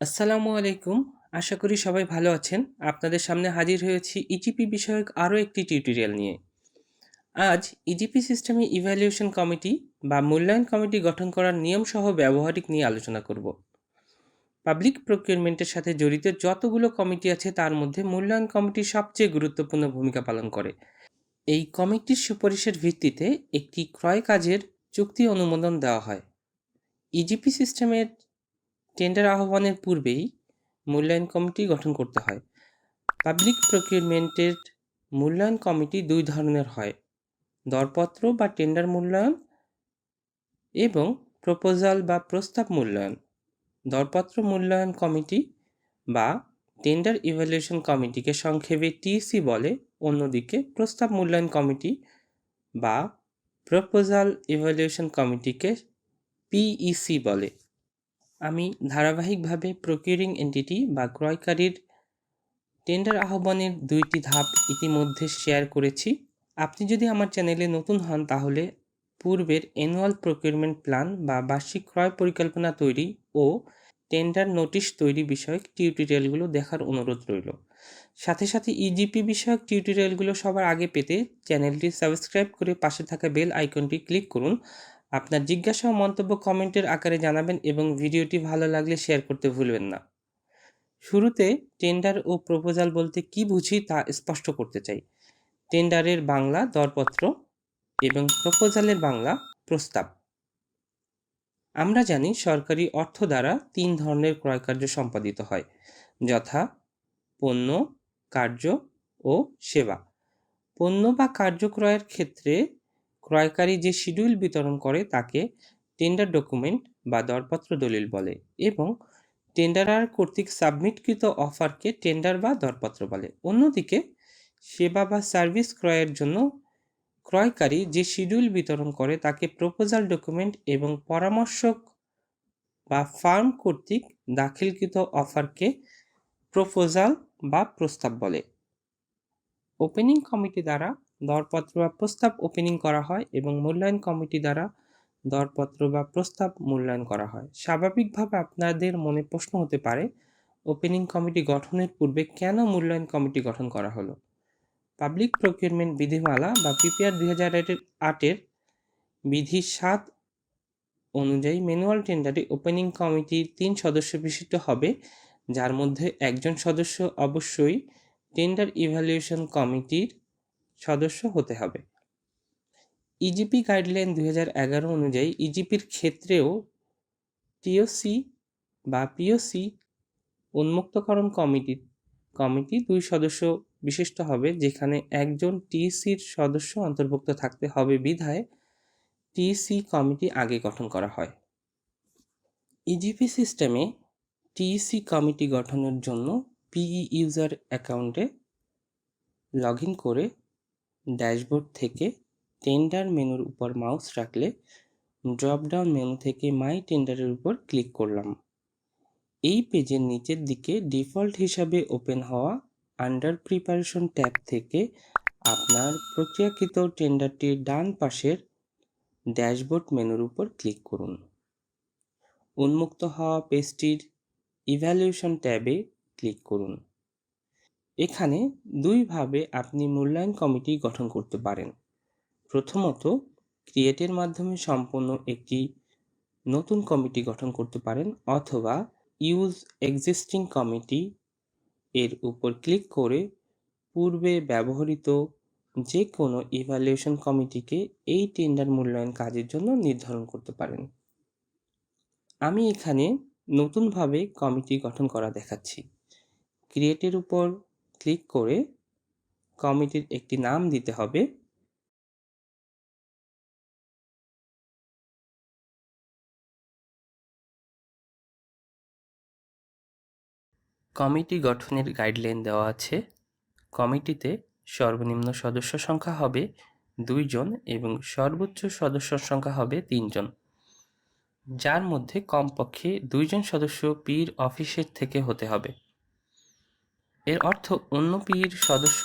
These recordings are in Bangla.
আসসালামু আলাইকুম। আশা করি সবাই ভালো আছেন। আপনাদের সামনে হাজির হয়েছি ইজিপি বিষয়ক আরও একটি টিউটোরিয়াল নিয়ে। আজ ইজিপি সিস্টেমে ইভ্যালুয়েশন কমিটি বা মূল্যায়ন কমিটি গঠন করার নিয়ম সহ ব্যবহারিক নিয়ে আলোচনা করব। পাবলিক প্রকিউরমেন্টের সাথে জড়িত যতগুলো কমিটি আছে তার মধ্যে মূল্যায়ন কমিটি সবচেয়ে গুরুত্বপূর্ণ ভূমিকা পালন করে। এই কমিটির সুপারিশের ভিত্তিতে একটি ক্রয় কাজের চুক্তি অনুমোদন দেওয়া হয়। ইজিপি সিস্টেমের টেন্ডার আহ্বানের পূর্বেই মূল্যায়ন কমিটি গঠন করতে হয়। পাবলিক প্রকিউরমেন্টের মূল্যায়ন কমিটি দুই ধরনের হয়: দরপত্র বা টেন্ডার মূল্যায়ন এবং প্রপোজাল বা প্রস্তাব মূল্যায়ন। দরপত্র মূল্যায়ন কমিটি বা টেন্ডার ইভ্যালুয়েশন কমিটিকে সংক্ষেপে টিইসি বলে, অন্যদিকে প্রস্তাব মূল্যায়ন কমিটি বা প্রপোজাল ইভ্যালুয়েশন কমিটিকে পিইসি বলে। আমি ধারাবাহিকভাবে প্রকিউরিং এন্টিটি বা ক্রয়কারীর টেন্ডার আহ্বানের দুইটি ধাপ ইতিমধ্যে শেয়ার করেছি। আপনি যদি আমার চ্যানেলে নতুন হন তাহলে পূর্বের অ্যানুয়াল প্রকিউরমেন্ট প্ল্যান বা বার্ষিক ক্রয় পরিকল্পনা তৈরি ও টেন্ডার নোটিশ তৈরি বিষয়ক টিউটোরিয়ালগুলো দেখার অনুরোধ রইল। সাথে সাথে ইজিপি বিষয়ক টিউটোরিয়ালগুলো সবার আগে পেতে চ্যানেলটি সাবস্ক্রাইব করে পাশে থাকা বেল আইকনটি ক্লিক করুন। আপনার জিজ্ঞাসা ও মন্তব্য কমেন্টের আকারে জানাবেন এবং ভিডিওটি ভালো লাগলে শেয়ার করতে ভুলবেন না। শুরুতে টেন্ডার ও প্রপোজাল বলতে কি বুঝি তা স্পষ্ট করতে চাই। টেন্ডারের বাংলা দরপত্র এবং প্রপোজালের বাংলা প্রস্তাব। আমরা জানি সরকারি অর্থ দ্বারা তিন ধরনের ক্রয়কার্য সম্পাদিত হয়, যথা পণ্য, কার্য ও সেবা। পণ্য বা কার্য ক্রয়ের ক্ষেত্রে ক্রয়কারী যে শিডিউল বিতরণ করে তাকে টেন্ডার ডকুমেন্ট বা দরপত্র দলিল বলে এবং টেন্ডারার কর্তৃক সাবমিটকৃত অফারকে টেন্ডার বা দরপত্র বলে। অন্যদিকে সেবা বা সার্ভিস ক্রয়ের জন্য ক্রয়কারী যে শিডিউল বিতরণ করে তাকে প্রপোজাল ডকুমেন্ট এবং পরামর্শক বা ফার্ম কর্তৃক দাখিলকৃত অফারকে প্রপোজাল বা প্রস্তাব বলে। ওপেনিং কমিটি দ্বারা দরপত্র বা প্রস্তাব ওপেনিং করা হয় এবং মূল্যায়ন কমিটি দ্বারা দরপত্র বা প্রস্তাব মূল্যায়ন করা হয়। স্বাভাবিকভাবে আপনাদের মনে প্রশ্ন হতে পারে, ওপেনিং কমিটি গঠনের পূর্বে কেন মূল্যায়ন কমিটি গঠন করা হলো? পাবলিক প্রকিউরমেন্ট বিধিমালা বা পিপিআর 2008-এর বিধি 7 অনুযায়ী ম্যানুয়াল টেন্ডারে ওপেনিং কমিটি 3 সদস্য বিশিষ্ট হবে, যার মধ্যে একজন সদস্য অবশ্যই টেন্ডার ইভ্যালুয়েশন কমিটির সদস্য হতে হবে। ইজিপি গাইডলাইন 2011 অনুযায়ী ইজিপির ক্ষেত্রেও টিওসি বা পিওসি উন্মুক্তকরণ কমিটি 2 সদস্য বিশিষ্ট হবে, যেখানে একজন টিসির সদস্য অন্তর্ভুক্ত থাকতে হবে বিধায় টিসি কমিটি আগে গঠন করা হয়। ইজিপি সিস্টেমে টিসি কমিটি গঠনের জন্য পিই ইউজার অ্যাকাউন্টে লগ ইন করে ড্যাশবোর্ড থেকে টেন্ডার মেনুর উপর মাউস রাখলে ড্রপডাউন মেনু থেকে মাই টেন্ডারের উপর ক্লিক করলাম। এই পেজের নিচের দিকে ডিফল্ট হিসাবে ওপেন হওয়া আন্ডার প্রিপারেশন ট্যাব থেকে আপনার প্রক্রিয়াকৃত টেন্ডারটির ডান পাশের ড্যাশবোর্ড মেনুর উপর ক্লিক করুন। উন্মুক্ত হওয়া পেজটির ইভ্যালুয়েশন ট্যাবে ক্লিক করুন। এখানে দুইভাবে আপনি মূল্যায়ন কমিটি গঠন করতে পারেন। প্রথমত, ক্রিয়েটের মাধ্যমে সম্পূর্ণ একটি নতুন কমিটি গঠন করতে পারেন, অথবা ইউজ এক্সিস্টিং কমিটি এর উপর ক্লিক করে পূর্বে ব্যবহৃত যে কোনো ইভ্যালুয়েশন কমিটিকে এই টেন্ডার মূল্যায়ন কাজের জন্য নির্ধারণ করতে পারেন। আমি এখানে নতুনভাবে কমিটি গঠন করা দেখাচ্ছি। ক্রিয়েটের উপর ক্লিক করে কমিটির একটি নাম দিতে হবে। কমিটি গঠনের গাইডলাইন দেওয়া আছে। কমিটিতে সর্বনিম্ন সদস্য সংখ্যা হবে 2 জন এবং সর্বোচ্চ সদস্য সংখ্যা হবে 3 জন, যার মধ্যে কমপক্ষে 2 জন সদস্য পির অফিসের থেকে হতে হবে। এর অর্থ অন্য পির সদস্য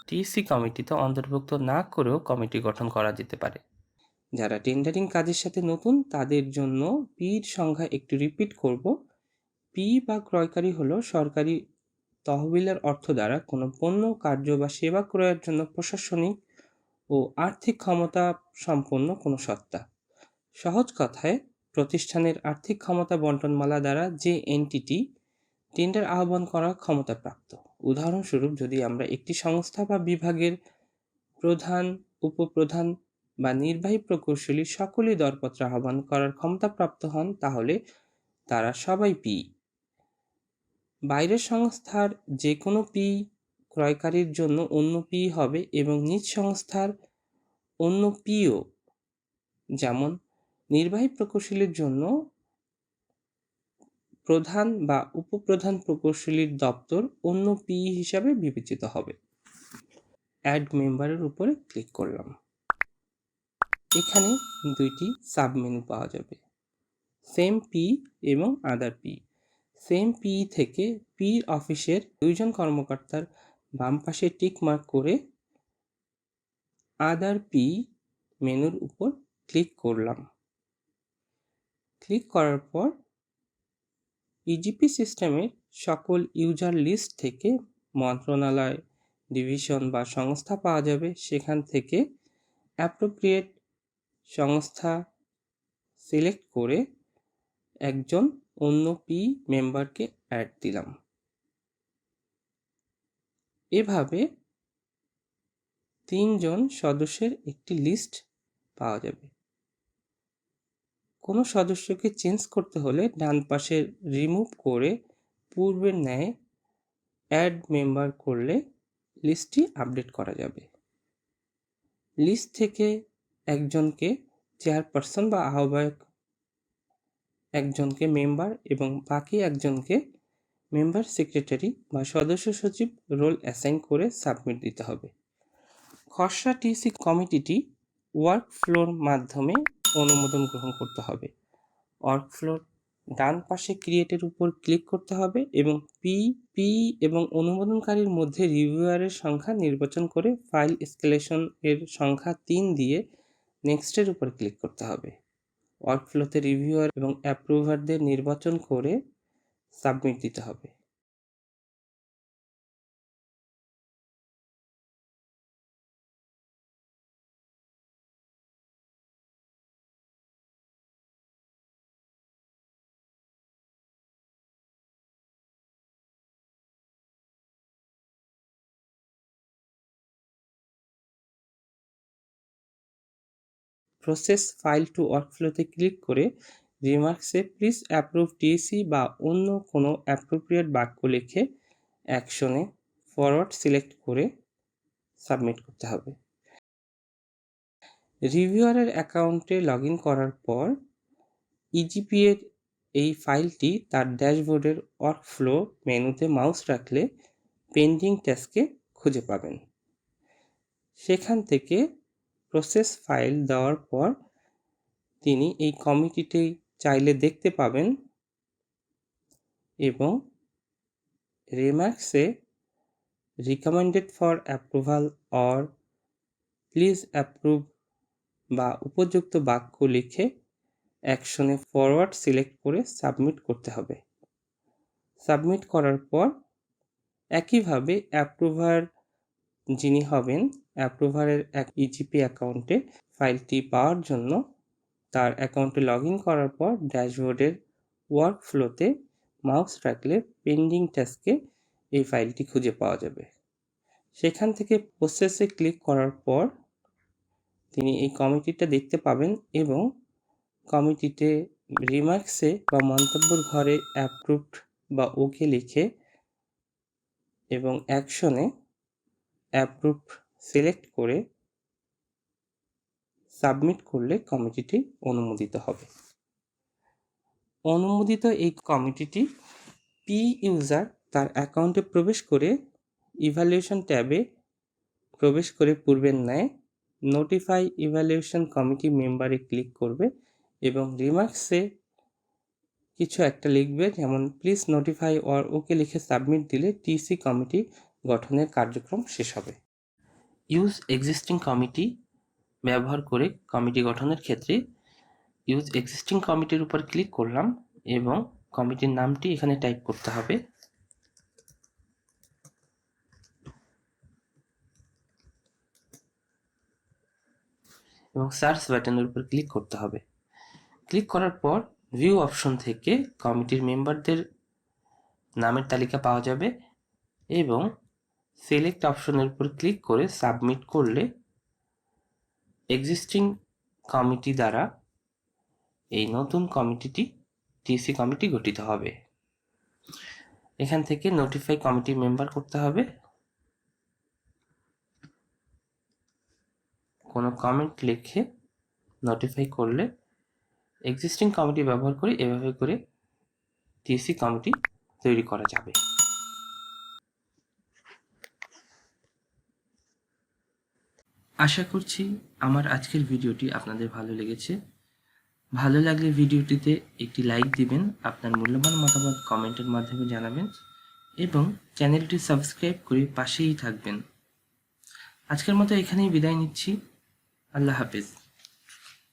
টিসি কমিটিতে অন্তর্ভুক্ত না করেও কমিটি গঠন করা যেতে পারে। যারা টেন্ডারিং কাজের সাথে নতুন তাদের জন্য পির সংখ্যা একটু রিপিট করব। পি বা ক্রয়কারী হলো সরকারি তহবিলের অর্থ দ্বারা কোনো পণ্য, কার্য বা সেবা ক্রয়ের জন্য প্রশাসনিক ও আর্থিক ক্ষমতা সম্পন্ন কোনো সত্তা। সহজ কথায় প্রতিষ্ঠানের আর্থিক ক্ষমতা বন্টনমালা দ্বারা যে এন্টিটি টেন্ডার আহ্বান করার ক্ষমতাপ্রাপ্ত। উদাহরণস্বরূপ যদি আমরা একটি সংস্থা বা বিভাগের প্রধান, উপপ্রধান বা নির্বাহী প্রকৌশলী সকলেই দরপত্র আহ্বান করার ক্ষমতাপ্রাপ্ত হন, তাহলে তারা সবাই পি। বাইরের সংস্থার যে কোনো পি ক্রয়কারীর জন্য অন্য পি হবে এবং নিজ সংস্থার অন্য পিও, যেমন নির্বাহী প্রকৌশলীর জন্য প্রধান বা উপপ্রধান প্রকৌশলীর দপ্তর অন্য পি হিসাবে বিবেচিত হবে। অ্যাড মেম্বারের উপরে ক্লিক করলাম। এখানে দুইটি সাবমেনু পাওয়া যাবে, সেম পি এবং আদার পি। সেম পি থেকে পি অফিসের দুইজন কর্মকর্তার বাম পাশে টিক মার্ক করে আদার পি মেনুর উপর ক্লিক করলাম। ক্লিক করার পর ইজিপি সিস্টেমের সকল ইউজার লিস্ট থেকে মন্ত্রণালয়, ডিভিশন বা সংস্থা পাওয়া যাবে। সেখান থেকে অ্যাপ্রোপ্রিয়েট সংস্থা সিলেক্ট করে একজন অন্য পি মেম্বারকে অ্যাড দিলাম। এভাবে 3 জন সদস্যের একটি লিস্ট পাওয়া যাবে। কোনো সদস্যকে চেঞ্জ করতে হলে ডান পাশে রিমুভ করে পূর্বের ন্যায় অ্যাড মেম্বার করলে লিস্টটি আপডেট করা যাবে। লিস্ট থেকে একজনকে চেয়ারপারসন বা আহ্বায়ক, একজনকে মেম্বার এবং বাকি একজনকে মেম্বার সেক্রেটারি বা সদস্য সচিব রোল অ্যাসাইন করে সাবমিট দিতে হবে। খসড়া টিসি কমিটিটি ওয়ার্ক ফ্লোর মাধ্যমে অনুমোদন গ্রহণ করতে হবে। ওয়ার্ক ফ্লোর ডান পাশে ক্রিয়েটের উপর ক্লিক করতে হবে এবং পি এবং অনুমোদনকারীর মধ্যে রিভিউয়ারের সংখ্যা নির্বাচন করে ফাইল এসকেলেশন এর সংখ্যা 3 দিয়ে নেক্সটের উপর ক্লিক করতে হবে। ওয়ার্কফ্লোতে রিভিউয়ার এবং অ্যাপ্রুভারদের নির্বাচন করে সাবমিট দিতে হবে। প্রসেস ফাইল টু ওয়ার্কফ্লোতে ক্লিক করে রিমার্কসে প্লিজ অ্যাপ্রুভ টিএসি বা অন্য কোনো অ্যাপ্রোপ্রিয়েট বাক্য লিখে অ্যাকশনে ফরওয়ার্ড সিলেক্ট করে সাবমিট করতে হবে। রিভিউয়ারের অ্যাকাউন্টে লগ ইন করার পর ইজিপি এর এই ফাইলটি তার ড্যাশবোর্ডের ওয়ার্কফ্লো মেনুতে মাউস রাখলে পেন্ডিং টাস্কে খুঁজে পাবেন। সেখান থেকে প্রসেস ফাইল দেওয়ার পর তিনি এই কমিটিটি চাইলে দেখতে পাবেন এবং রিমার্কসে recommended for approval or please approve বা উপযুক্ত বাক্য লিখে অ্যাকশনে ফরওয়ার্ড সিলেক্ট করে সাবমিট করতে হবে। সাবমিট করার পর একইভাবে অ্যাপ্রুভার যিনি হবেন, অ্যাপ্রুভারের এক ইজিপি অ্যাকাউন্টে ফাইলটি পাওয়ার জন্য তার অ্যাকাউন্টে লগ ইন করার পর ড্যাশবোর্ডের ওয়ার্কফ্লোতে মাউস রাখলে পেন্ডিং টাস্কে এই ফাইলটি খুঁজে পাওয়া যাবে। সেখান থেকে প্রসেসে ক্লিক করার পর তিনি এই কমিটিটা দেখতে পাবেন এবং কমিটিতে রিমার্কসে বা মন্তব্যের ঘরে অ্যাপ্রুভড বা ওকে লিখে এবং অ্যাকশনে অ্যাপ্রুভ সিলেক্ট করে সাবমিট করলে কমিটিটি অনুমোদিত হবে। অনুমোদিত এই কমিটিটি পি ইউজার তার অ্যাকাউন্টে প্রবেশ করে ইভ্যালুয়েশন ট্যাবে প্রবেশ করে পূর্বের ন্যায় নোটিফাই ইভ্যালুয়েশন কমিটি মেম্বারে ক্লিক করবে এবং রিমার্কসে কিছু একটা লিখবে, যেমন প্লিজ নোটিফাই অর ওকে লিখে সাবমিট দিলে টিসি কমিটি গঠনের কার্যক্রম শেষ হবে। ইউজ এক্সিস্টিং কমিটি ব্যবহার করে কমিটি গঠনের ক্ষেত্রে ইউজ এক্সিস্টিং কমিটির উপর ক্লিক করলাম এবং কমিটির নামটি এখানে টাইপ করতে হবে। এবং সার্চ বাটনের উপর ক্লিক করতে হবে। ক্লিক করার পর ভিউ অপশন থেকে কমিটির মেম্বারদের নামের তালিকা পাওয়া যাবে এবং সিলেক্ট অপশনের উপর ক্লিক করে সাবমিট করলে এক্সিস্টিং কমিটি দ্বারা এই নতুন কমিটিটি টিসি কমিটি গঠিত হবে। এখান থেকে নোটিফাই কমিটি মেম্বার করতে হবে। কোনো কমেন্ট লিখে নোটিফাই করলে এক্সিস্টিং কমিটি ব্যবহার করে এভাবে করে টিসি কমিটি তৈরি করা যাবে। আশা করছি আমার আজকের ভিডিওটি আপনাদের ভালো লেগেছে। ভালো লাগলে ভিডিওটিতে একটি লাইক দিবেন, আপনার মূল্যবান মতামত কমেন্টের মাধ্যমে জানাবেন এবং চ্যানেলটি সাবস্ক্রাইব করে পাশেই থাকবেন। আজকের মতো এখানেই বিদায় নিচ্ছি। আল্লাহ হাফেজ।